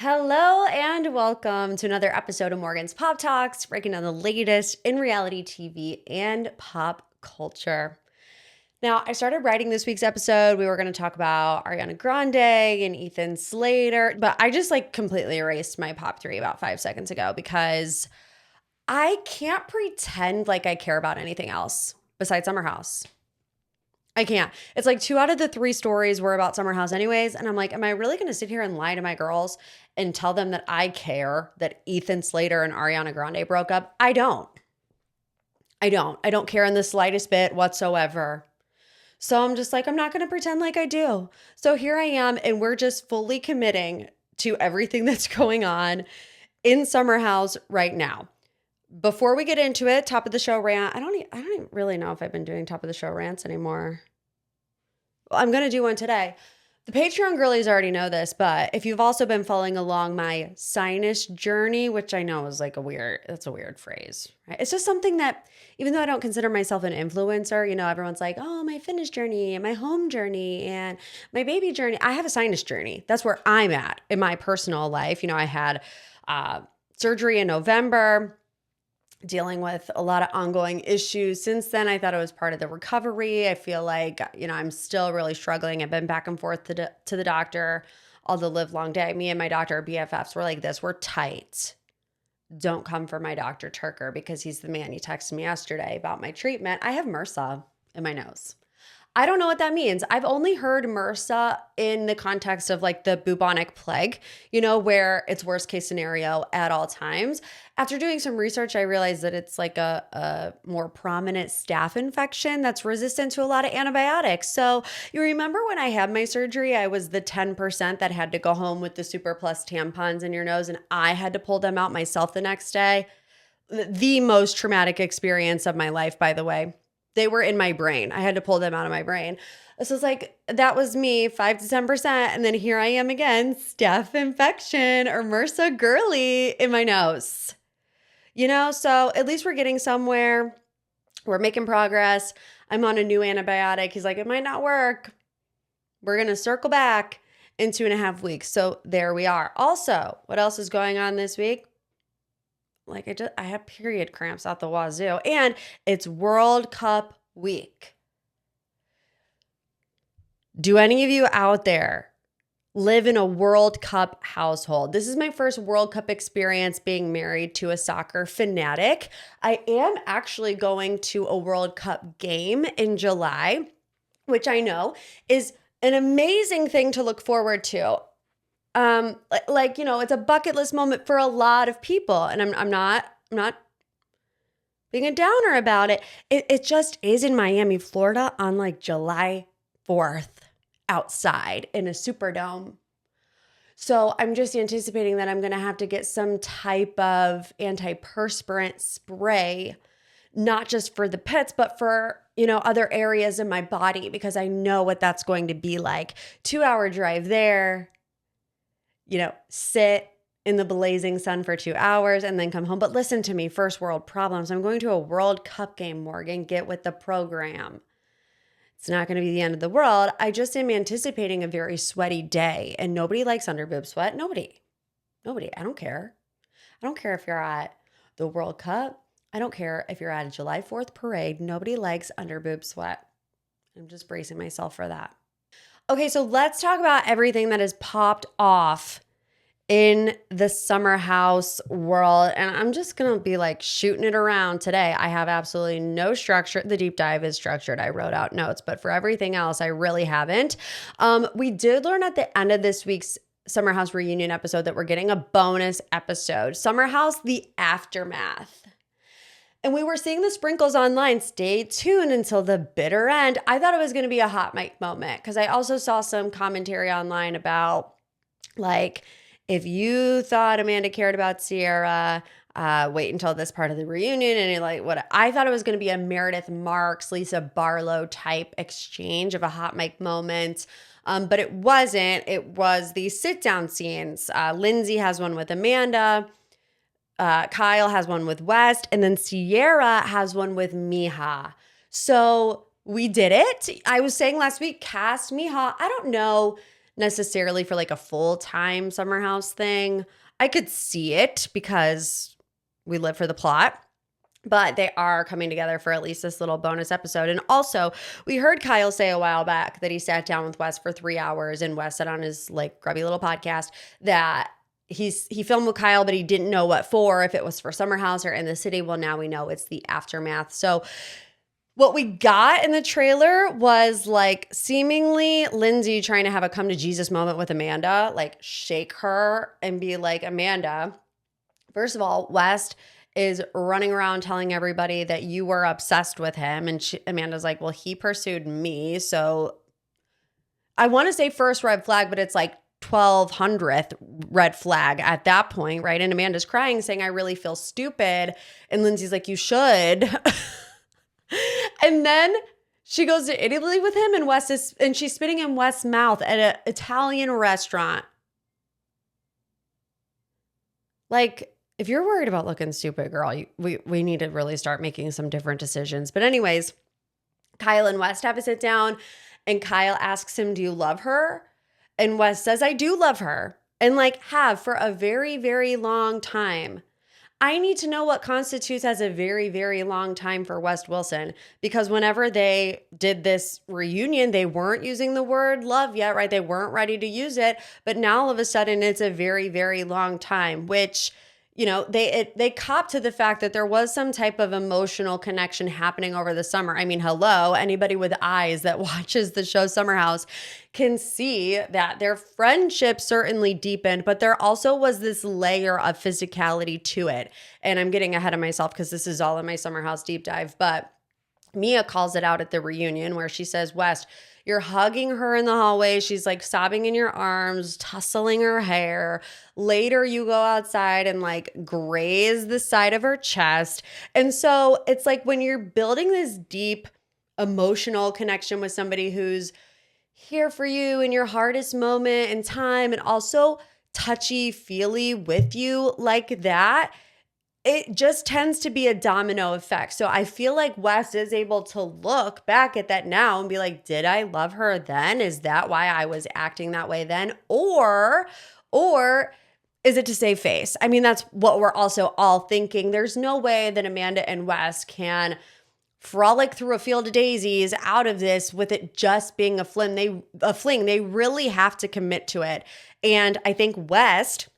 Hello and welcome to another episode of Morgan's Pop Talks, breaking down the latest in reality TV and pop culture. Now, I started writing this week's episode. We were going to talk about Ariana Grande and Ethan Slater, but I just completely erased my pop three about 5 seconds ago because I can't pretend like I care about anything else besides Summer House. I can't. It's like 2 out of the 3 stories were about Summer House anyways. And I'm like, am I really going to sit here and lie to my girls and tell them that I care that Ethan Slater and Ariana Grande broke up? I don't. I don't care in the slightest bit whatsoever. So I'm just like, I'm not going to pretend like I do. So here I am, and we're just fully committing to everything that's going on in Summer House right now. Before we get into it, top of the show rant. I don't even really know if I've been doing top of the show rants anymore. Well, I'm going to do one today. The Patreon girlies already know this, but if you've also been following along my sinus journey, which I know is that's a weird phrase, right? It's just something that, even though I don't consider myself an influencer, everyone's like, oh, my fitness journey and my home journey and my baby journey. I have a sinus journey. That's where I'm at in my personal life. I had surgery in November, dealing with a lot of ongoing issues. Since then, I thought it was part of the recovery. I feel like, I'm still really struggling. I've been back and forth to the doctor all the live long day. Me and my doctor are BFFs. We're like this. We're tight. Don't come for my Dr. Turker because he's the man. He texted me yesterday about my treatment. I have MRSA in my nose. I don't know what that means. I've only heard MRSA in the context of the bubonic plague, where it's worst case scenario at all times. After doing some research, I realized that it's a more prominent staph infection that's resistant to a lot of antibiotics. So you remember when I had my surgery, I was the 10% that had to go home with the Super Plus tampons in your nose, and I had to pull them out myself the next day. The most traumatic experience of my life, by the way. They were in my brain. I had to pull them out of my brain. So it's that was me, 5 to 10%. And then here I am again, staph infection or MRSA girly in my nose. So at least we're getting somewhere. We're making progress. I'm on a new antibiotic. He's like, it might not work. We're going to circle back in 2.5 weeks. So there we are. Also, what else is going on this week? I have period cramps out the wazoo, and it's World Cup week. Do any of you out there live in a World Cup household? This is my first World Cup experience being married to a soccer fanatic. I am actually going to a World Cup game in July, which I know is an amazing thing to look forward to. It's a bucket list moment for a lot of people, and I'm not being a downer about it. It just is in Miami, Florida on July 4th outside in a Superdome. So I'm just anticipating that I'm going to have to get some type of antiperspirant spray, not just for the pits, but for, other areas in my body, because I know what that's going to be like. 2-hour drive there, sit in the blazing sun for 2 hours and then come home. But listen to me, first world problems. I'm going to a World Cup game, Morgan. Get with the program. It's not going to be the end of the world. I just am anticipating a very sweaty day, and nobody likes underboob sweat. Nobody. I don't care. I don't care if you're at the World Cup. I don't care if you're at a July 4th parade. Nobody likes underboob sweat. I'm just bracing myself for that. Okay, so let's talk about everything that has popped off in the Summer House world. And I'm just going to be shooting it around today. I have absolutely no structure. The deep dive is structured. I wrote out notes, but for everything else, I really haven't. We did learn at the end of this week's Summer House reunion episode that we're getting a bonus episode, Summer House, the Aftermath. And we were seeing the sprinkles online. Stay tuned until the bitter end. I thought it was going to be a hot mic moment because I also saw some commentary online about if you thought Amanda cared about Sierra, wait until this part of the reunion. And what I thought it was going to be a Meredith Marks, Lisa Barlow type exchange of a hot mic moment. But it wasn't. It was the sit down scenes. Lindsay has one with Amanda. Kyle has one with West, and then Sierra has one with Miha. So we did it. I was saying last week, cast Miha. I don't know necessarily for like a full-time summer house thing. I could see it because we live for the plot. But they are coming together for at least this little bonus episode. And also, we heard Kyle say a while back that he sat down with Wes for 3 hours, and Wes said on his like grubby little podcast that he filmed with Kyle, but he didn't know what for, if it was for Summer House or in the city. Well, now we know it's the aftermath. So what we got in the trailer was like seemingly Lindsay trying to have a come to Jesus moment with Amanda, like shake her and be like, Amanda, first of all, West is running around telling everybody that you were obsessed with him. And Amanda's like, well, he pursued me. So I want to say first red flag, but it's like 1200th red flag at that point, right? And Amanda's crying, saying, I really feel stupid. And Lindsay's like, you should. And then she goes to Italy with him, and she's spitting in West's mouth at an Italian restaurant. Like, if you're worried about looking stupid, girl, we need to really start making some different decisions. But anyways, Kyle and West have a sit down, and Kyle asks him, do you love her? And West says, I do love her, and like have for a very, very long time. I need to know what constitutes as a very, very long time for West Wilson, because whenever they did this reunion, they weren't using the word love yet, right? They weren't ready to use it. But now all of a sudden it's a very, very long time, which, you know, they copped to the fact that there was some type of emotional connection happening over the summer. I mean, hello, anybody with eyes that watches the show Summer House can see that their friendship certainly deepened, but there also was this layer of physicality to it. And I'm getting ahead of myself because this is all in my Summer House deep dive, but Mia calls it out at the reunion where she says, West, you're hugging her in the hallway. She's like sobbing in your arms, tussling her hair. Later, you go outside and like graze the side of her chest. And so it's like when you're building this deep emotional connection with somebody who's here for you in your hardest moment in time and also touchy-feely with you like that, it just tends to be a domino effect. So I feel like Wes is able to look back at that now and be like, did I love her then? Is that why I was acting that way then? Or is it to save face? I mean, that's what we're also all thinking. There's no way that Amanda and Wes can frolic through a field of daisies out of this with it just being a fling. They really have to commit to it. And I think West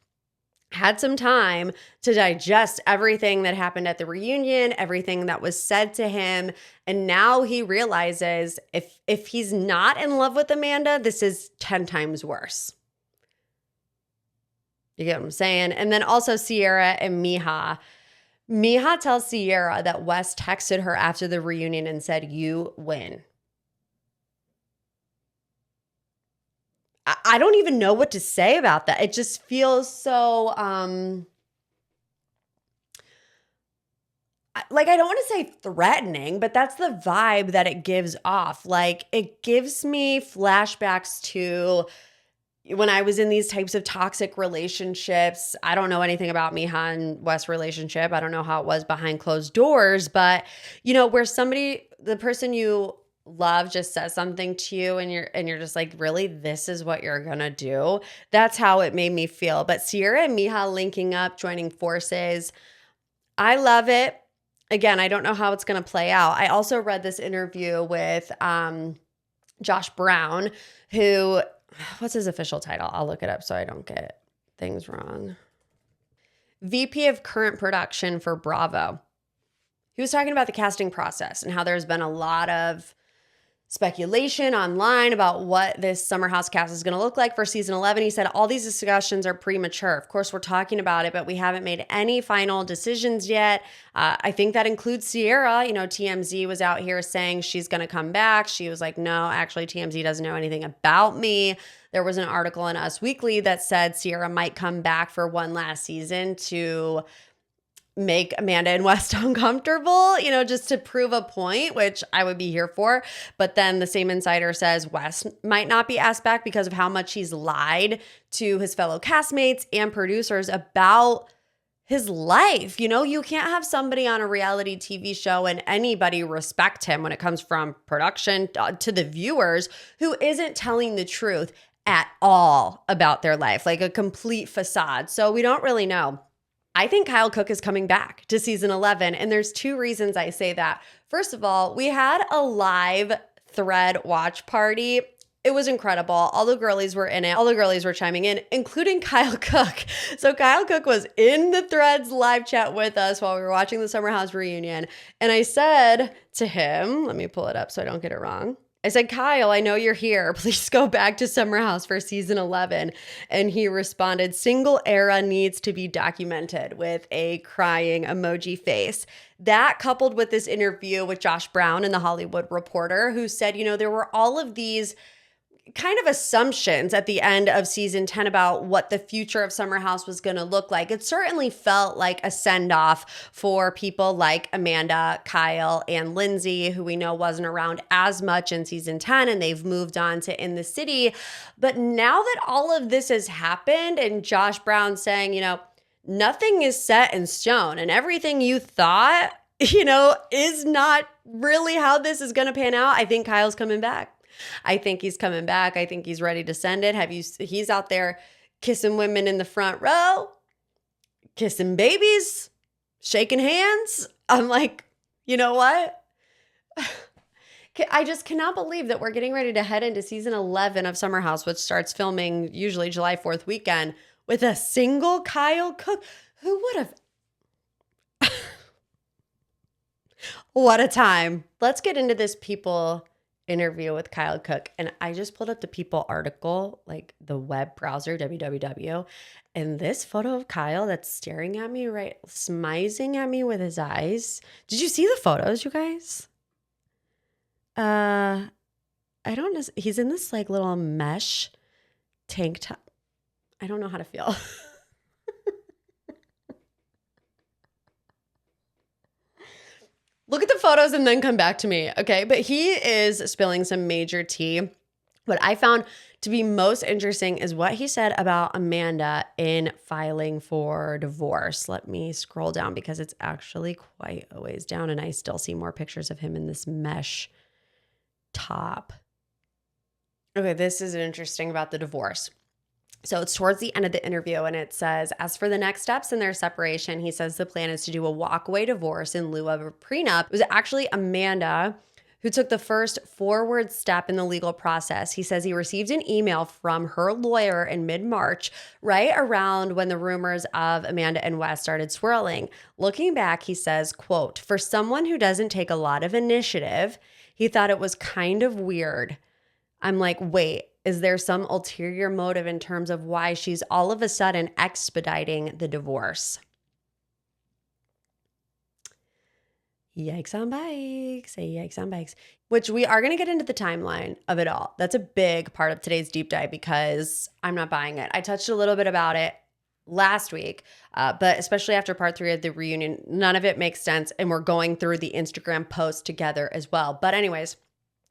had some time to digest everything that happened at the reunion, everything that was said to him. And now he realizes if he's not in love with Amanda, this is 10 times worse. You get what I'm saying? And then also Sierra and Miha. Miha tells Sierra that Wes texted her after the reunion and said, you win. I don't even know what to say about that. It just feels so, like, I don't want to say threatening, but that's the vibe that it gives off. Like, it gives me flashbacks to when I was in these types of toxic relationships. I don't know anything about Miha and Wes' relationship. I don't know how it was behind closed doors, but, you know, where the person you love just says something to you and you're just like, really, this is what you're gonna do? That's how it made me feel. But Sierra and Miha linking up, joining forces, I love it. Again, I don't know how it's gonna play out. I also read this interview with Josh Brown, who, what's his official title? I'll look it up so I don't get things wrong. VP of Current Production for Bravo. He was talking about the casting process and how there's been a lot of speculation online about what this Summer House cast is going to look like for season 11. He said all these discussions are premature. Of course, we're talking about it, but we haven't made any final decisions yet. I think that includes Sierra. You know, TMZ was out here saying she's going to come back. She was like, no, actually, TMZ doesn't know anything about me. There was an article in Us Weekly that said Sierra might come back for one last season to make Amanda and West uncomfortable, you know, just to prove a point, which I would be here for. But then the same insider says West might not be asked back because of how much he's lied to his fellow castmates and producers about his life. You know, you can't have somebody on a reality TV show and anybody respect him when it comes from production to the viewers who isn't telling the truth. at all about their life, like a complete facade. So we don't really know. I think Kyle Cooke is coming back to season 11, and there's two reasons I say that. First of all, we had a live thread watch party. It was incredible. All the girlies were in it. All the girlies were chiming in, including Kyle Cooke. So Kyle Cooke was in the Threads live chat with us while we were watching the Summer House reunion. And I said to him, let me pull it up so I don't get it wrong. I said, Kyle, I know you're here. Please go back to Summer House for season 11. And he responded, single era needs to be documented with a crying emoji face. That coupled with this interview with Josh Brown in The Hollywood Reporter, who said, there were all of these kind of assumptions at the end of season 10 about what the future of Summer House was going to look like. It certainly felt like a send-off for people like Amanda, Kyle, and Lindsay, who we know wasn't around as much in season 10, and they've moved on to In the City. But now that all of this has happened, and Josh Brown saying, nothing is set in stone, and everything you thought, is not really how this is going to pan out, I think Kyle's coming back. I think he's coming back. I think he's ready to send it. He's out there kissing women in the front row, kissing babies, shaking hands. I'm like, you know what? I just cannot believe that we're getting ready to head into season 11 of Summer House, which starts filming usually July 4th weekend, with a single Kyle Cooke. Who would have? What a time. Let's get into this People interview with Kyle Cooke. And I just pulled up the People article, like the web browser, www. And this photo of Kyle that's staring at me, right, smizing at me with his eyes. Did you see the photos, you guys? I don't know. He's in this like little mesh tank top. I don't know how to feel. Look at the photos and then come back to me, okay? But he is spilling some major tea. What I found to be most interesting is what he said about Amanda in filing for divorce. Let me scroll down because it's actually quite a ways down, and I still see more pictures of him in this mesh top. Okay, this is interesting about the divorce. So it's towards the end of the interview, and it says, as for the next steps in their separation, he says the plan is to do a walkaway divorce in lieu of a prenup. It was actually Amanda who took the first forward step in the legal process. He says he received an email from her lawyer in mid-March, right around when the rumors of Amanda and Wes started swirling. Looking back, he says, quote, for someone who doesn't take a lot of initiative, he thought it was kind of weird. I'm like, wait, is there some ulterior motive in terms of why she's all of a sudden expediting the divorce? Yikes on bikes, say yikes on bikes, which we are going to get into the timeline of it all. That's a big part of today's deep dive because I'm not buying it. I touched a little bit about it last week, but especially after part 3 of the reunion, none of it makes sense. And we're going through the Instagram post together as well. But anyways,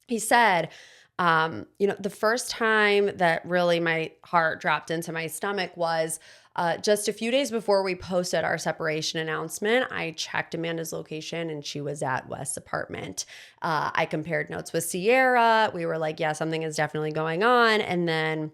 he said, the first time that really my heart dropped into my stomach was just a few days before we posted our separation announcement. I checked Amanda's location and she was at West's apartment. I compared notes with Sierra. We were like, yeah, something is definitely going on. And then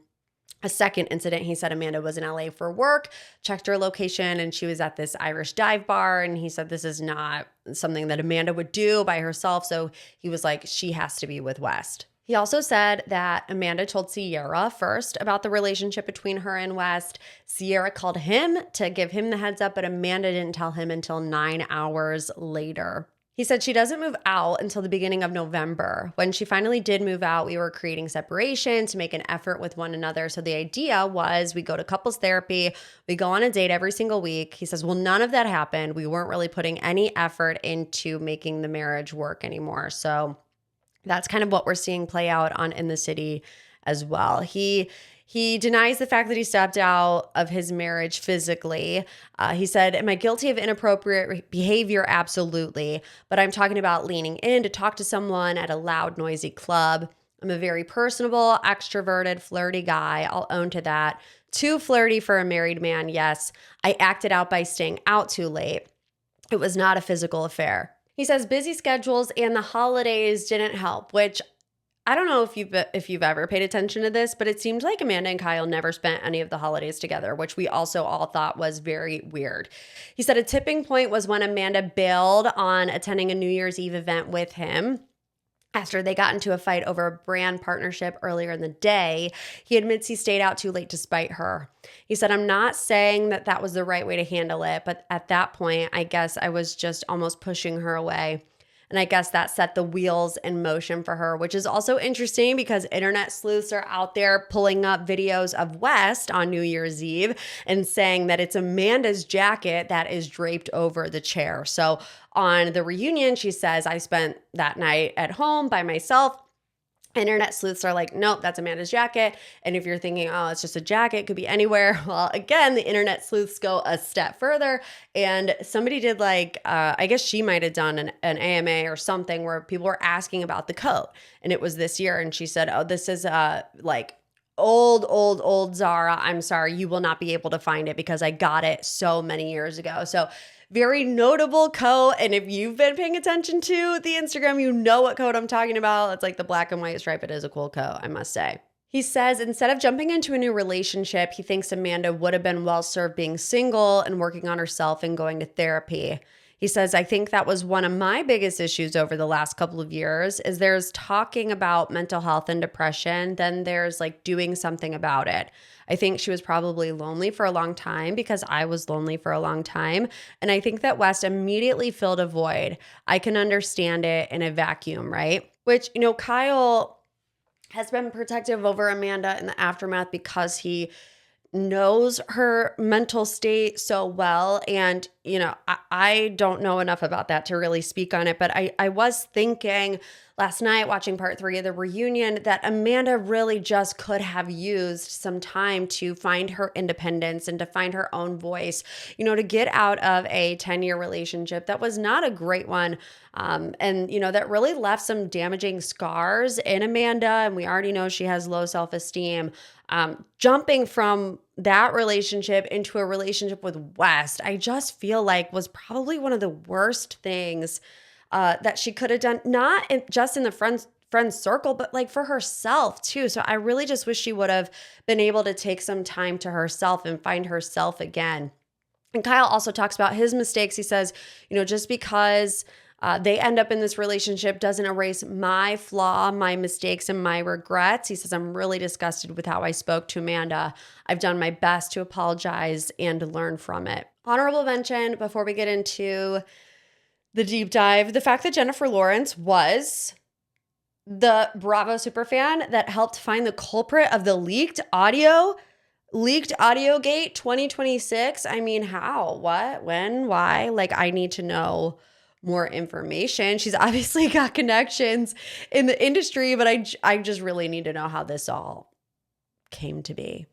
a second incident, he said Amanda was in LA for work, checked her location, and she was at this Irish dive bar. And he said this is not something that Amanda would do by herself. So he was like, she has to be with West. He also said that Amanda told Sierra first about the relationship between her and West. Sierra called him to give him the heads up, but Amanda didn't tell him until 9 hours later. He said she doesn't move out until the beginning of November. When she finally did move out, we were creating separation to make an effort with one another. So the idea was we go to couples therapy, we go on a date every single week. He says, well, none of that happened. We weren't really putting any effort into making the marriage work anymore. So that's kind of what we're seeing play out on In the City as well. He denies the fact that he stepped out of his marriage physically. He said, am I guilty of inappropriate behavior? Absolutely. But I'm talking about leaning in to talk to someone at a loud, noisy club. I'm a very personable, extroverted, flirty guy. I'll own to that. Too flirty for a married man, yes. I acted out by staying out too late. It was not a physical affair. He says busy schedules and the holidays didn't help, which I don't know if you've ever paid attention to this, but it seemed like Amanda and Kyle never spent any of the holidays together, which we also all thought was very weird. He said a tipping point was when Amanda bailed on attending a New Year's Eve event with him after they got into a fight over a brand partnership earlier in the day. He admits he stayed out too late to spite her. He said, I'm not saying that that was the right way to handle it, but at that point, I guess I was just almost pushing her away. And I guess that set the wheels in motion for her, which is also interesting because internet sleuths are out there pulling up videos of West on New Year's Eve and saying that it's Amanda's jacket that is draped over the chair. So on the reunion, she says, I spent that night at home by myself. Internet sleuths are like, nope, that's Amanda's jacket. And if you're thinking, oh, it's just a jacket, it could be anywhere. Well, again, the internet sleuths go a step further. And somebody did I guess she might have done an AMA or something where people were asking about the coat. And it was this year. And she said, oh, this is old Zara. I'm sorry, you will not be able to find it because I got it so many years ago. So very notable coat. And if you've been paying attention to the Instagram, you know what coat I'm talking about. It's like the black and white stripe. It is a cool coat, I must say. He says instead of jumping into a new relationship, he thinks Amanda would have been well served being single and working on herself and going to therapy. He says, I think that was one of my biggest issues over the last couple of years is there's talking about mental health and depression, then there's doing something about it. I think she was probably lonely for a long time because I was lonely for a long time. And I think that West immediately filled a void. I can understand it in a vacuum, right? Which, Kyle has been protective over Amanda in the aftermath because he knows her mental state so well. And, I don't know enough about that to really speak on it. But I was thinking last night watching part 3 of the reunion that Amanda really just could have used some time to find her independence and to find her own voice, to get out of a 10-year relationship that was not a great one. And, that really left some damaging scars in Amanda. And we already know she has low self-esteem. Jumping from that relationship into a relationship with West, I just feel like was probably one of the worst things that she could have done, not just in the friends circle, but for herself too. So I really just wish she would have been able to take some time to herself and find herself again. And Kyle also talks about his mistakes. He says, just because they end up in this relationship doesn't erase my flaw, my mistakes, and my regrets. He says, I'm really disgusted with how I spoke to Amanda. I've done my best to apologize and learn from it. Honorable mention before we get into the deep dive, the fact that Jennifer Lawrence was the Bravo superfan that helped find the culprit of the leaked audio gate 2026. I mean, how, what, when, why? I need to know more information. She's obviously got connections in the industry, but I just really need to know how this all came to be.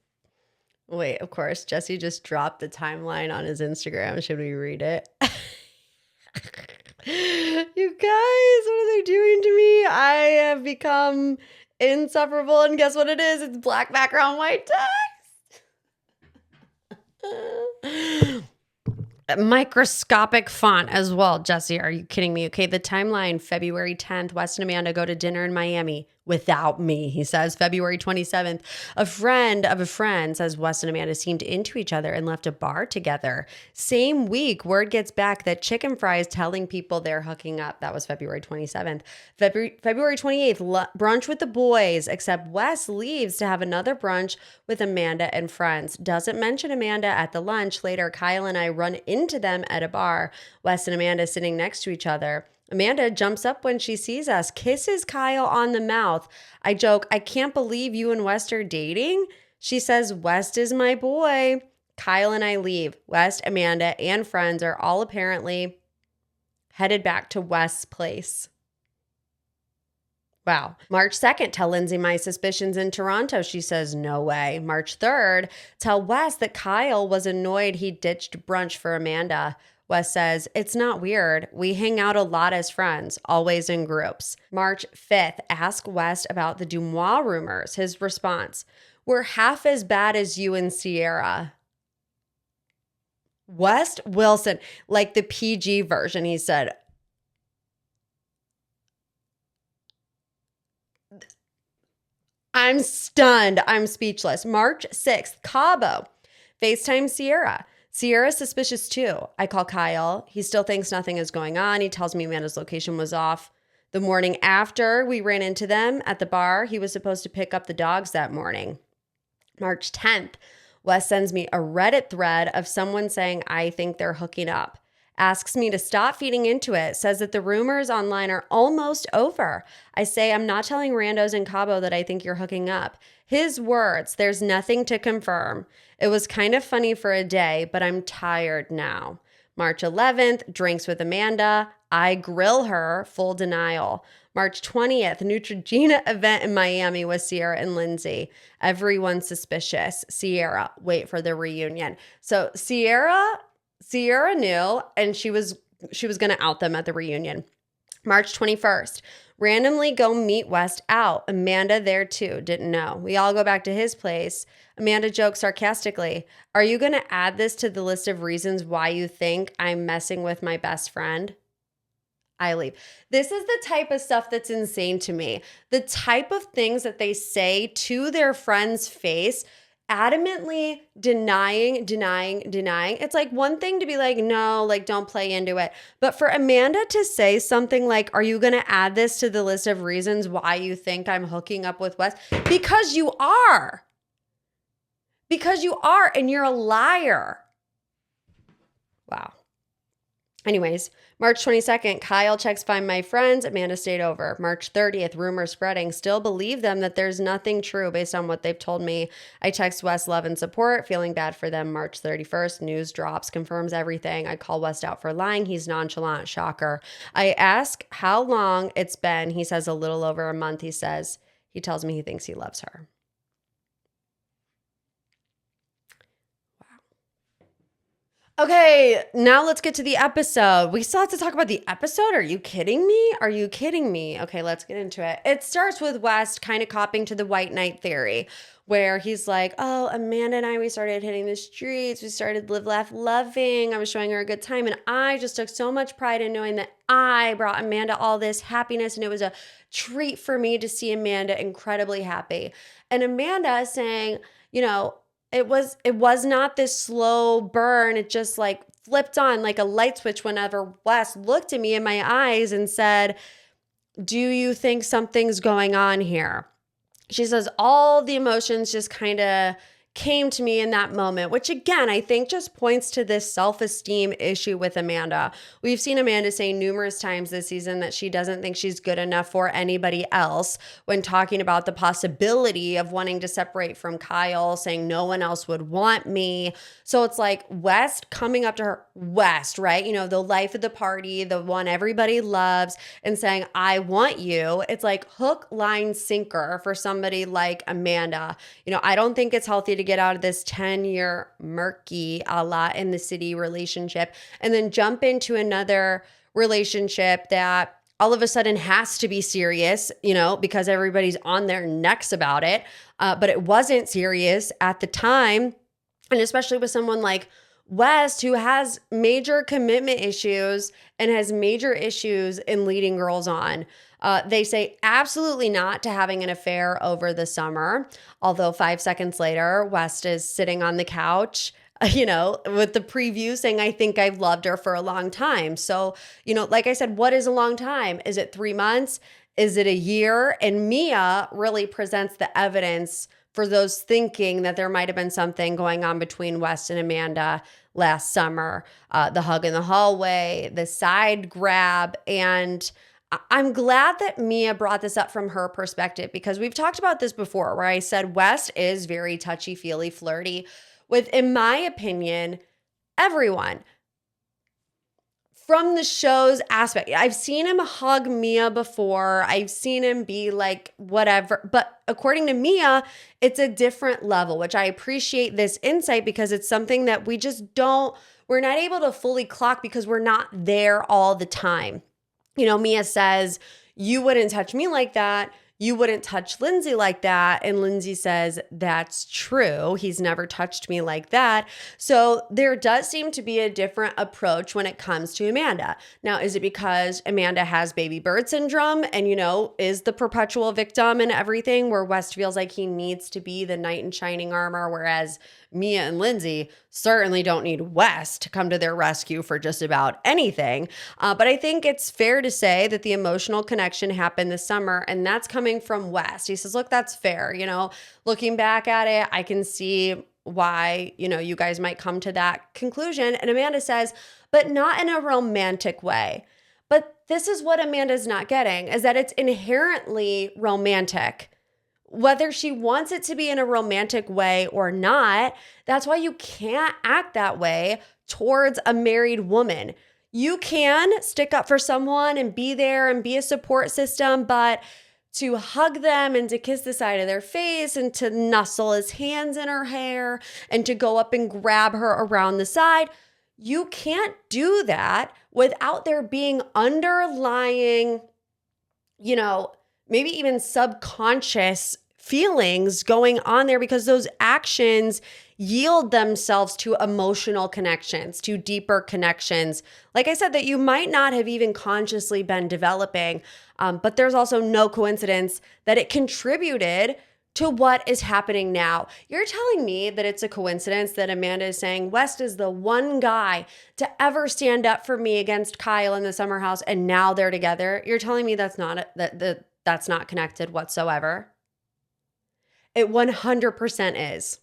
Wait, of course, Jesse just dropped the timeline on his Instagram. Should we read it? You guys, what are they doing to me? I have become insufferable, and guess what it is? It's black background, white text. Microscopic font as well. Jesse, are you kidding me? Okay, the timeline, February 10th, West and Amanda go to dinner in Miami without me, he says. February 27th, a friend of a friend says West and Amanda seemed into each other and left a bar together. Same week, word gets back that Chicken Fry is telling people they're hooking up. That was February 27th. February 28th, brunch with the boys, except West leaves to have another brunch with Amanda and friends. Doesn't mention Amanda at the lunch. Later, Kyle and I run into them at a bar. West and Amanda sitting next to each other. Amanda jumps up when she sees us, kisses Kyle on the mouth. I joke, I can't believe you and West are dating. She says, West is my boy. Kyle and I leave. West, Amanda, and friends are all apparently headed back to West's place. Wow. March 2nd, tell Lindsay my suspicions in Toronto. She says, no way. March 3rd, tell West that Kyle was annoyed he ditched brunch for Amanda. West says, it's not weird. We hang out a lot as friends, always in groups. March 5th, ask West about the Dumois rumors. His response, we're half as bad as you and Sierra. West Wilson, like the PG version, he said, I'm stunned. I'm speechless. March 6th, Cabo. FaceTime Sierra. Sierra's suspicious too. I call Kyle. He still thinks nothing is going on. He tells me Amanda's location was off. The morning after we ran into them at the bar, he was supposed to pick up the dogs that morning. March 10th, Wes sends me a Reddit thread of someone saying, I think they're hooking up. Asks me to stop feeding into it, says that the rumors online are almost over. I say, I'm not telling randos in Cabo that I think you're hooking up. His words, there's nothing to confirm. It was kind of funny for a day, but I'm tired now. March 11th, drinks with Amanda. I grill her, full denial. March 20th, Neutrogena event in Miami with Sierra and Lindsay. Everyone suspicious. Sierra, wait for the reunion. So Sierra knew, and she was going to out them at the reunion. March 21st, randomly go meet West out. Amanda there too, didn't know. We all go back to his place. Amanda jokes sarcastically, are you going to add this to the list of reasons why you think I'm messing with my best friend? I leave. This is the type of stuff that's insane to me. The type of things that they say to their friend's face, adamantly denying. It's like one thing to be like, no, like don't play into it. But for Amanda to say something like, are you going to add this to the list of reasons why you think I'm hooking up with Wes? Because you are. Because you are, and you're a liar. Wow. Anyways, March 22nd, Kyle checks Find My Friends. Amanda stayed over. March 30th, rumors spreading. Still believe them that there's nothing true based on what they've told me. I text West love and support, feeling bad for them. March 31st, news drops, confirms everything. I call West out for lying. He's nonchalant. Shocker. I ask how long it's been. He says a little over a month. He tells me he thinks he loves her. Okay, now let's get to the episode. We still have to talk about the episode? Are you kidding me? Okay, let's get into it. It starts with West kind of copping to the white knight theory, where he's like, oh, Amanda and I, we started hitting the streets. We started live, laugh, loving. I was showing her a good time. And I just took so much pride in knowing that I brought Amanda all this happiness. And it was a treat for me to see Amanda incredibly happy. And Amanda saying, it was not this slow burn. It just like flipped on like a light switch whenever Wes looked at me in my eyes and said, do you think something's going on here? She says all the emotions just kind of came to me in that moment, which again, I think just points to this self-esteem issue with Amanda. We've seen Amanda say numerous times this season that she doesn't think she's good enough for anybody else when talking about the possibility of wanting to separate from Kyle, saying no one else would want me. So it's like West coming up to her, West, right? The life of the party, the one everybody loves, and saying, I want you. It's like hook, line, sinker for somebody like Amanda. I don't think it's healthy to get out of this 10-year murky a la in the city relationship and then jump into another relationship that all of a sudden has to be serious, because everybody's on their necks about it. But it wasn't serious at the time. And especially with someone like West, who has major commitment issues and has major issues in leading girls on. They say absolutely not to having an affair over the summer. Although 5 seconds later, West is sitting on the couch, with the preview saying, I think I've loved her for a long time. So, like I said, what is a long time? Is it 3 months? Is it a year? And Mia really presents the evidence for those thinking that there might have been something going on between West and Amanda last summer. The hug in the hallway, the side grab, and I'm glad that Mia brought this up from her perspective, because we've talked about this before where I said West is very touchy-feely, flirty with, in my opinion, everyone. From the show's aspect, I've seen him hug Mia before. I've seen him be like whatever. But according to Mia, it's a different level, which I appreciate this insight because it's something that we're not able to fully clock because we're not there all the time. Mia says, you wouldn't touch me like that. you wouldn't touch Lindsay like that. And Lindsay says, that's true. He's never touched me like that. So there does seem to be a different approach when it comes to Amanda. Now, is it because Amanda has baby bird syndrome and, is the perpetual victim and everything, where West feels like he needs to be the knight in shining armor, whereas Mia and Lindsay certainly don't need West to come to their rescue for just about anything. But I think it's fair to say that the emotional connection happened this summer, and that's coming from West. He says, look, that's fair. Looking back at it, I can see why, you guys might come to that conclusion. And Amanda says, but not in a romantic way. But this is what Amanda's not getting, is that it's inherently romantic. Whether she wants it to be in a romantic way or not, that's why you can't act that way towards a married woman. You can stick up for someone and be there and be a support system, but to hug them and to kiss the side of their face and to nuzzle his hands in her hair and to go up and grab her around the side, you can't do that without there being underlying, maybe even subconscious feelings going on there, because those actions yield themselves to emotional connections, to deeper connections. Like I said, that you might not have even consciously been developing, but there's also no coincidence that it contributed to what is happening now. You're telling me that it's a coincidence that Amanda is saying West is the one guy to ever stand up for me against Kyle in the summer house, and now they're together? You're telling me that's not that's not connected whatsoever? It 100% is.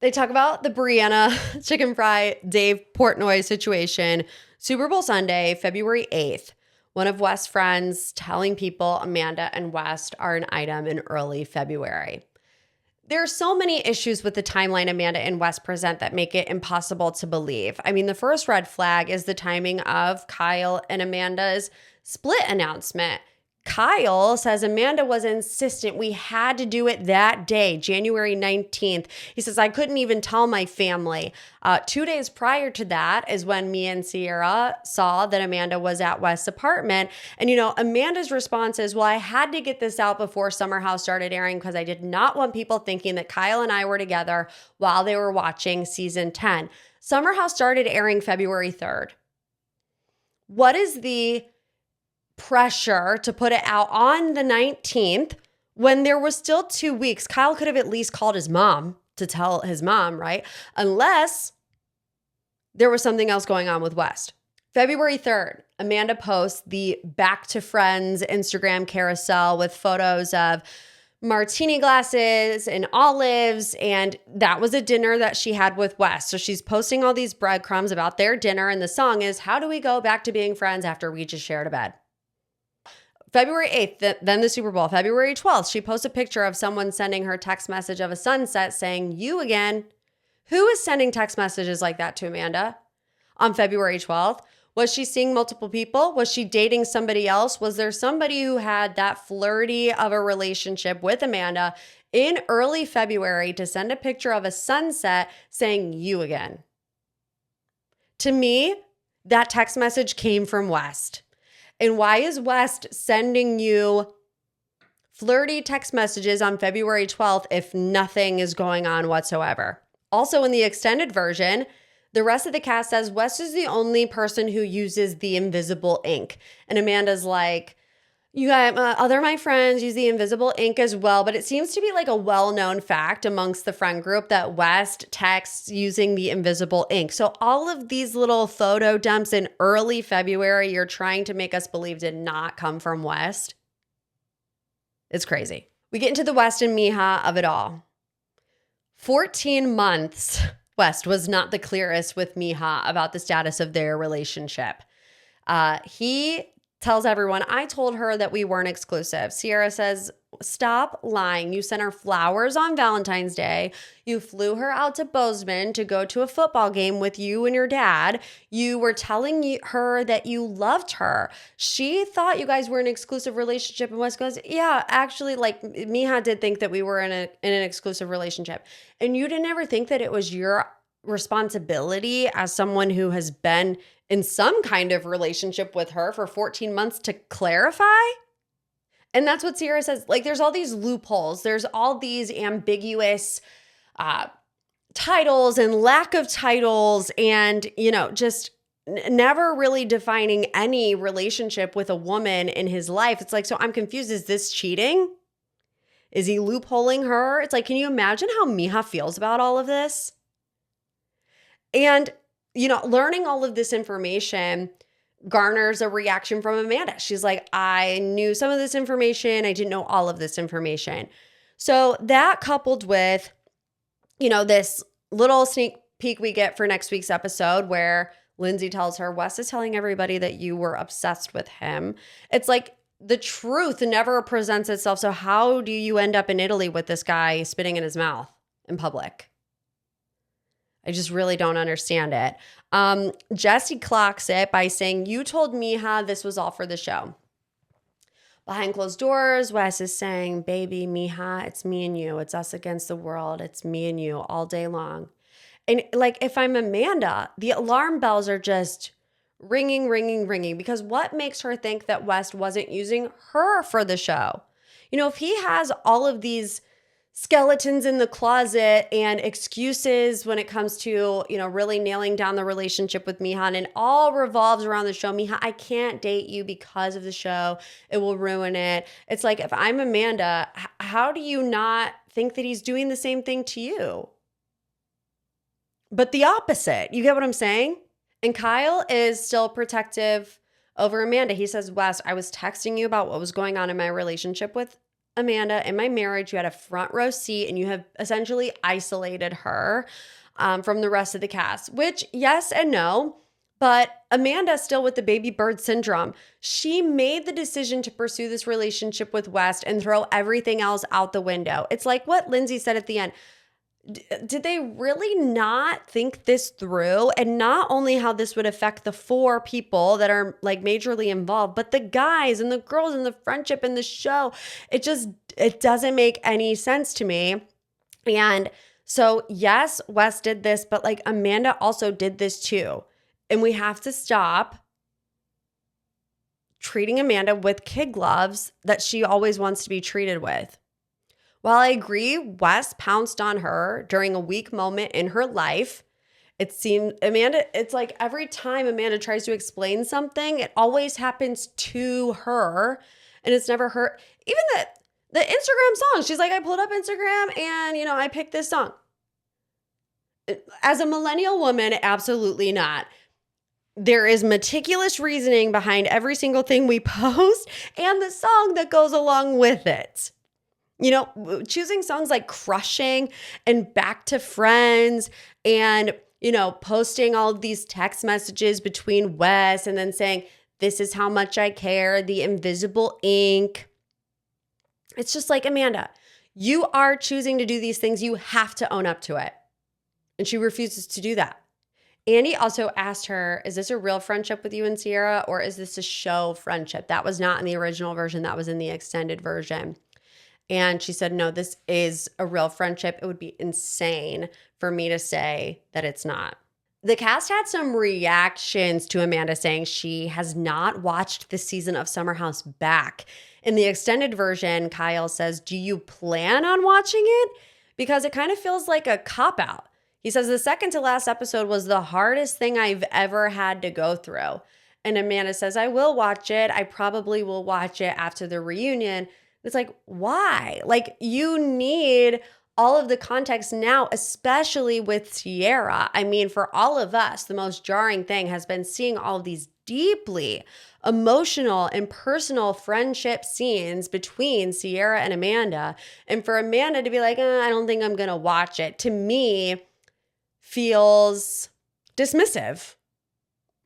They talk about the Brianna chicken fry Dave Portnoy situation. Super Bowl Sunday, February 8th. One of West's friends telling people Amanda and West are an item in early February. There are so many issues with the timeline Amanda and West present that make it impossible to believe. I mean, the first red flag is the timing of Kyle and Amanda's split announcement. Kyle says Amanda was insistent we had to do it that day, January 19th. He says, I couldn't even tell my family. 2 days prior to that is when me and Sierra saw that Amanda was at West's apartment. And, Amanda's response is, well, I had to get this out before Summer House started airing because I did not want people thinking that Kyle and I were together while they were watching season 10. Summer House started airing February 3rd. What is the pressure to put it out on the 19th when there was still 2 weeks? Kyle could have at least called his mom to tell his mom, right? Unless there was something else going on with West. February 3rd, Amanda posts the Back to Friends Instagram carousel with photos of martini glasses and olives, and that was a dinner that she had with West. So she's posting all these breadcrumbs about their dinner, and the song is, how do we go back to being friends after we just shared a bed? February 8th, then the Super Bowl. February 12th, she posts a picture of someone sending her text message of a sunset saying, you again. Who is sending text messages like that to Amanda on February 12th? Was she seeing multiple people? Was she dating somebody else? Was there somebody who had that flirty of a relationship with Amanda in early February to send a picture of a sunset saying, you again? To me, that text message came from West. And why is West sending you flirty text messages on February 12th if nothing is going on whatsoever? Also, in the extended version, the rest of the cast says West is the only person who uses the invisible ink. And Amanda's like, you got my friends use the invisible ink as well. But it seems to be like a well-known fact amongst the friend group that West texts using the invisible ink. So all of these little photo dumps in early February you're trying to make us believe did not come from West. It's crazy. We get into the West and Miha of it all. 14 months, West was not the clearest with Miha about the status of their relationship. He tells everyone, I told her that we weren't exclusive. Sierra says, stop lying. You sent her flowers on Valentine's Day. You flew her out to Bozeman to go to a football game with you and your dad. You were telling her that you loved her. She thought you guys were in an exclusive relationship. And West goes, yeah, actually, like Miha did think that we were in an exclusive relationship. And you didn't ever think that it was your responsibility as someone who has been in some kind of relationship with her for 14 months to clarify? And that's what Sierra says. Like, there's all these loopholes. There's all these ambiguous uh, titles and lack of titles and, just never really defining any relationship with a woman in his life. It's like, so I'm confused. Is this cheating? Is he loopholing her? It's like, can you imagine how Mija feels about all of this? And, learning all of this information garners a reaction from Amanda. She's like, I knew some of this information. I didn't know all of this information. So that coupled with, this little sneak peek we get for next week's episode where Lindsay tells her, Wes is telling everybody that you were obsessed with him. It's like the truth never presents itself. So how do you end up in Italy with this guy spitting in his mouth in public? I just really don't understand it. Jesse clocks it by saying, you told Mija this was all for the show. Behind closed doors, Wes is saying, baby, Mija, it's me and you. It's us against the world. It's me and you all day long. And like, if I'm Amanda, the alarm bells are just ringing, ringing, ringing. Because what makes her think that Wes wasn't using her for the show? If he has all of these skeletons in the closet and excuses when it comes to, really nailing down the relationship with Mija, and it all revolves around the show. Mija, I can't date you because of the show. It will ruin it. It's like, if I'm Amanda, how do you not think that he's doing the same thing to you? But the opposite. You get what I'm saying? And Kyle is still protective over Amanda. He says, Wes, I was texting you about what was going on in my relationship with Amanda, in my marriage. You had a front row seat and you have essentially isolated her from the rest of the cast, which yes and no, but Amanda's still with the baby bird syndrome. She made the decision to pursue this relationship with Wes and throw everything else out the window. It's like what Lindsay said at the end. Did they really not think this through? And not only how this would affect the 4 people that are like majorly involved, but the guys and the girls and the friendship and the show. It doesn't make any sense to me. And so yes, Wes did this, but like Amanda also did this too. And we have to stop treating Amanda with kid gloves that she always wants to be treated with. While I agree, Wes pounced on her during a weak moment in her life. It seemed, Amanda, it's like every time Amanda tries to explain something, it always happens to her and it's never her. Even the Instagram song, she's like, I pulled up Instagram and, I picked this song. As a millennial woman, absolutely not. There is meticulous reasoning behind every single thing we post and the song that goes along with it. Choosing songs like Crushing and Back to Friends and, posting all of these text messages between Wes and then saying, this is how much I care, the invisible ink. It's just like, Amanda, you are choosing to do these things. You have to own up to it. And she refuses to do that. Andy also asked her, is this a real friendship with you and Sierra, or is this a show friendship? That was not in the original version. That was in the extended version. And she said, no, this is a real friendship. It would be insane for me to say that it's not. The cast had some reactions to Amanda saying she has not watched this season of Summer House back. In the extended version, Kyle says, do you plan on watching it? Because it kind of feels like a cop-out. He says the second to last episode was the hardest thing I've ever had to go through. And Amanda says, I will watch it. I probably will watch it after the reunion. It's like, why? Like, you need all of the context now, especially with Sierra. I mean, for all of us, the most jarring thing has been seeing all of these deeply emotional and personal friendship scenes between Sierra and Amanda. And for Amanda to be like, I don't think I'm going to watch it, to me feels dismissive.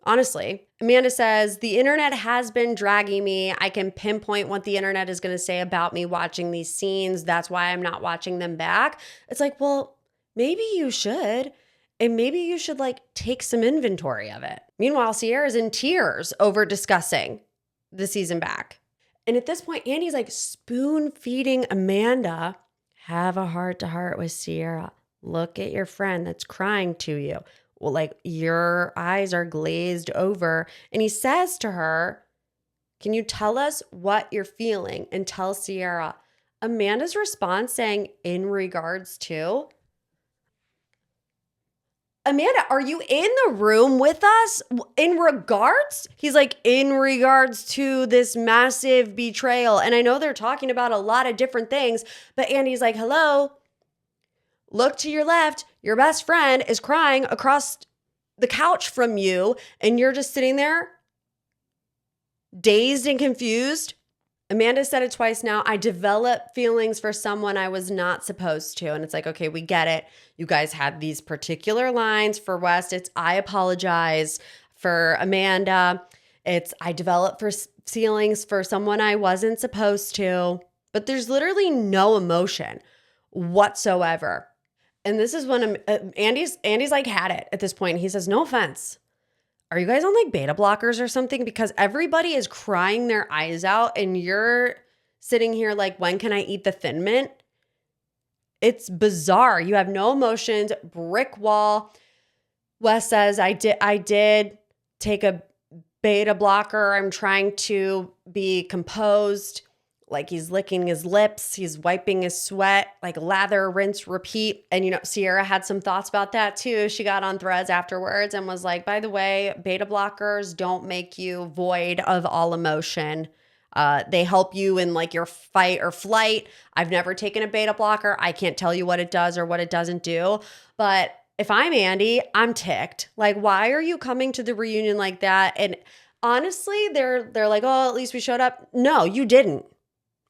Honestly, Amanda says, the internet has been dragging me. I can pinpoint what the internet is going to say about me watching these scenes. That's why I'm not watching them back. It's like, well, maybe you should. And maybe you should take some inventory of it. Meanwhile, Sierra's in tears over discussing the season back. And at this point, Andy's spoon feeding Amanda, have a heart to heart with Sierra. Look at your friend that's crying to you. Well, your eyes are glazed over. And he says to her, Can you tell us what you're feeling? And tell Sierra. Amanda's response saying, in regards to, Amanda, are you in the room with us? In regards? He's like, in regards to this massive betrayal. And I know they're talking about a lot of different things, but Andy's like, hello, look to your left. Your best friend is crying across the couch from you, and you're just sitting there dazed and confused. Amanda said it twice now. I developed feelings for someone I was not supposed to. And it's like, okay, we get it. You guys had these particular lines. For West, it's I apologize. For Amanda, it's I developed feelings for someone I wasn't supposed to. But there's literally no emotion whatsoever. And this is when Andy's like had it at this point. He says, no offense. Are you guys on like beta blockers or something? Because everybody is crying their eyes out and you're sitting here like, when can I eat the Thin Mint? It's bizarre. You have no emotions, brick wall. Wes says, I did take a beta blocker. I'm trying to be composed. Like he's licking his lips, he's wiping his sweat, like lather, rinse, repeat. And, Sierra had some thoughts about that too. She got on Threads afterwards and was like, by the way, beta blockers don't make you void of all emotion. They help you in like your fight or flight. I've never taken a beta blocker. I can't tell you what it does or what it doesn't do. But if I'm Andy, I'm ticked. Like, why are you coming to the reunion like that? And honestly, they're like, oh, at least we showed up. No, you didn't.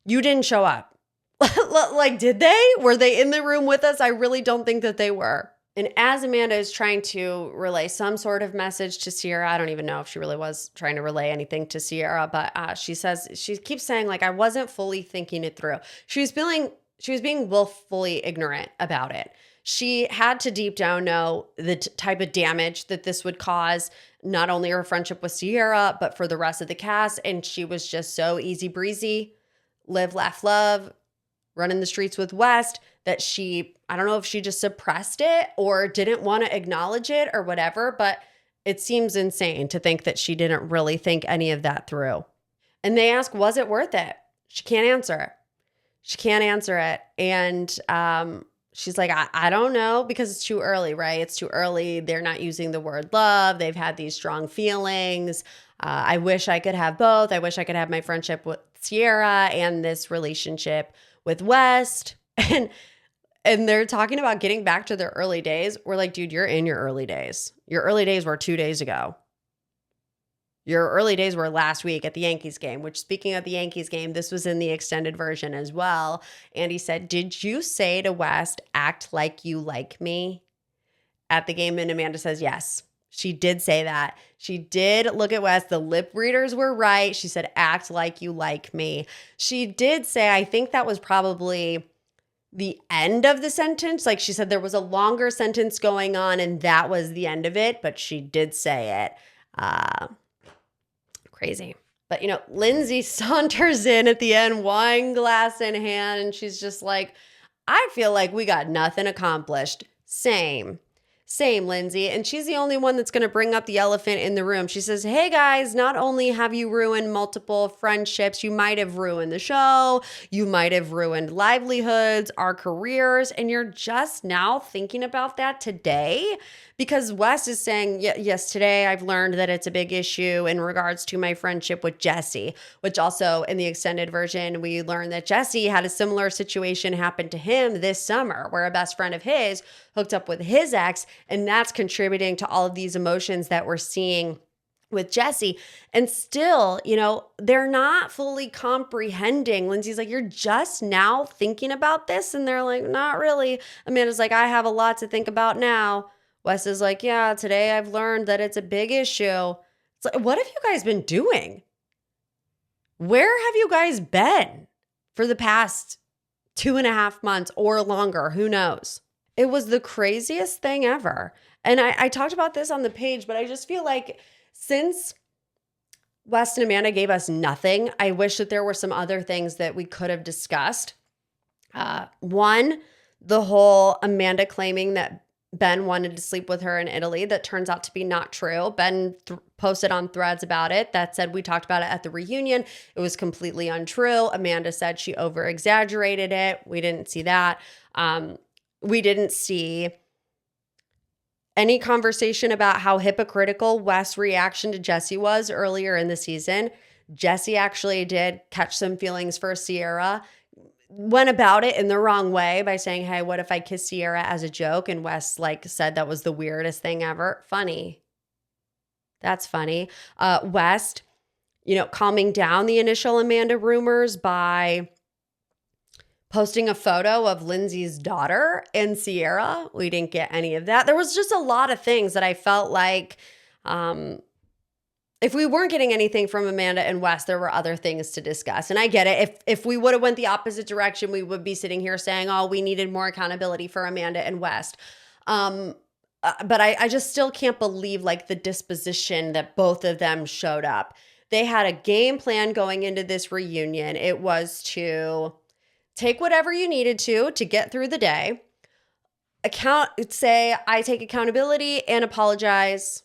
You didn't show up. Like, did they? Were they in the room with us? I really don't think that they were. And as Amanda is trying to relay some sort of message to Sierra, I don't even know if she really was trying to relay anything to Sierra, but she keeps saying like, I wasn't fully thinking it through. She was being willfully ignorant about it. She had to deep down know the type of damage that this would cause, not only her friendship with Sierra, but for the rest of the cast. And she was just so easy breezy, live, laugh, love, running the streets with West, that I don't know if she just suppressed it or didn't want to acknowledge it or whatever, but it seems insane to think that she didn't really think any of that through. And they ask, was it worth it? She can't answer it. And she's like, I don't know, because it's too early, right? It's too early. They're not using the word love. They've had these strong feelings. I wish I could have both. I wish I could have my friendship with Sierra and this relationship with West. And they're talking about getting back to their early days. We're like, dude, you're in your early days. Your early days were 2 days ago. Your early days were last week at the Yankees game, which, speaking of the Yankees game, this was in the extended version as well. And he said, did you say to West, act like you like me at the game? And Amanda says, yes. She did say that. She did look at West. The lip readers were right. She said, act like you like me. She did say, I think that was probably the end of the sentence. Like she said, there was a longer sentence going on and that was the end of it, but she did say it. Crazy. But, Lindsay saunters in at the end, wine glass in hand, and she's just like, I feel like we got nothing accomplished. Same, Lindsay. And she's the only one that's going to bring up the elephant in the room. She says, hey guys, not only have you ruined multiple friendships, you might have ruined the show, you might have ruined livelihoods, our careers, and you're just now thinking about that today? Because Wes is saying, yes, today I've learned that it's a big issue in regards to my friendship with Jesse, which also in the extended version, we learned that Jesse had a similar situation happen to him this summer where a best friend of his hooked up with his ex, and that's contributing to all of these emotions that we're seeing with Jesse. And still, they're not fully comprehending. Lindsay's like, you're just now thinking about this? And they're like, not really. Amanda's like, I have a lot to think about now. Wes is like, yeah, today I've learned that it's a big issue. It's like, what have you guys been doing? Where have you guys been for the past 2.5 months or longer? Who knows? It was the craziest thing ever. And I talked about this on the page, but I just feel like since West and Amanda gave us nothing, I wish that there were some other things that we could have discussed. One, the whole Amanda claiming that Ben wanted to sleep with her in Italy. That turns out to be not true. Ben posted on Threads about it that said, we talked about it at the reunion. It was completely untrue. Amanda said she over exaggerated it. We didn't see that. We didn't see any conversation about how hypocritical Wes' reaction to Jesse was earlier in the season. Jesse actually did catch some feelings for Sierra, went about it in the wrong way by saying, hey, what if I kiss Sierra as a joke? And Wes said that was the weirdest thing ever. Funny. That's funny. West, calming down the initial Amanda rumors by posting a photo of Lindsay's daughter and Sierra. We didn't get any of that. There was just a lot of things that I felt like if we weren't getting anything from Amanda and Wes, there were other things to discuss. And I get it. If we would have went the opposite direction, we would be sitting here saying, oh, we needed more accountability for Amanda and Wes. But I just still can't believe the disposition that both of them showed up. They had a game plan going into this reunion. It was to take whatever you needed to get through the day, say, I take accountability and apologize.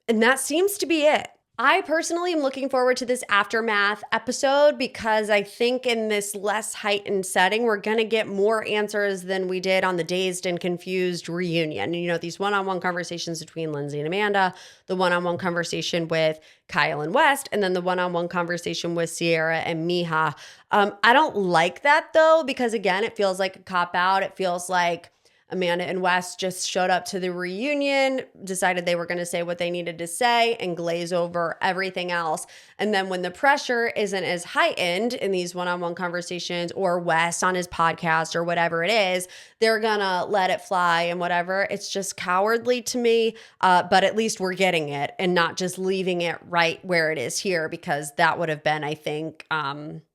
And that seems to be it. I personally am looking forward to this aftermath episode because I think in this less heightened setting, we're going to get more answers than we did on the Dazed and Confused reunion. These one-on-one conversations between Lindsay and Amanda, the one-on-one conversation with Kyle and West, and then the one-on-one conversation with Sierra and Miha. I don't like that though, because again, it feels like a cop-out. It feels like Amanda and Wes just showed up to the reunion, decided they were going to say what they needed to say and glaze over everything else. And then when the pressure isn't as heightened in these one-on-one conversations or Wes on his podcast or whatever it is, they're going to let it fly and whatever. It's just cowardly to me, but at least we're getting it and not just leaving it right where it is here, because that would have been, I think, not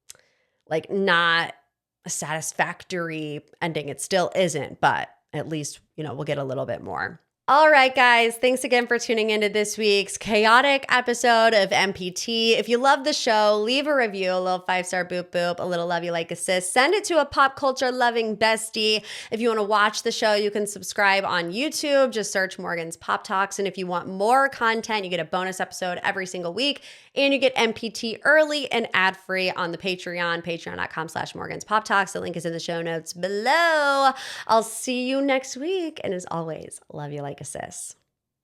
a satisfactory ending. It still isn't, but at least, we'll get a little bit more. All right, guys, thanks again for tuning into this week's chaotic episode of MPT. If you love the show, leave a review, a little 5-star boop boop, a little love you like assist. Send it to a pop culture loving bestie. If you want to watch the show, you can subscribe on YouTube. Just search Morgan's Pop Talks. And if you want more content, you get a bonus episode every single week. And you get MPT early and ad-free on the Patreon, patreon.com/Morgan's Pop Talks. The link is in the show notes below. I'll see you next week. And as always, love you like a sis.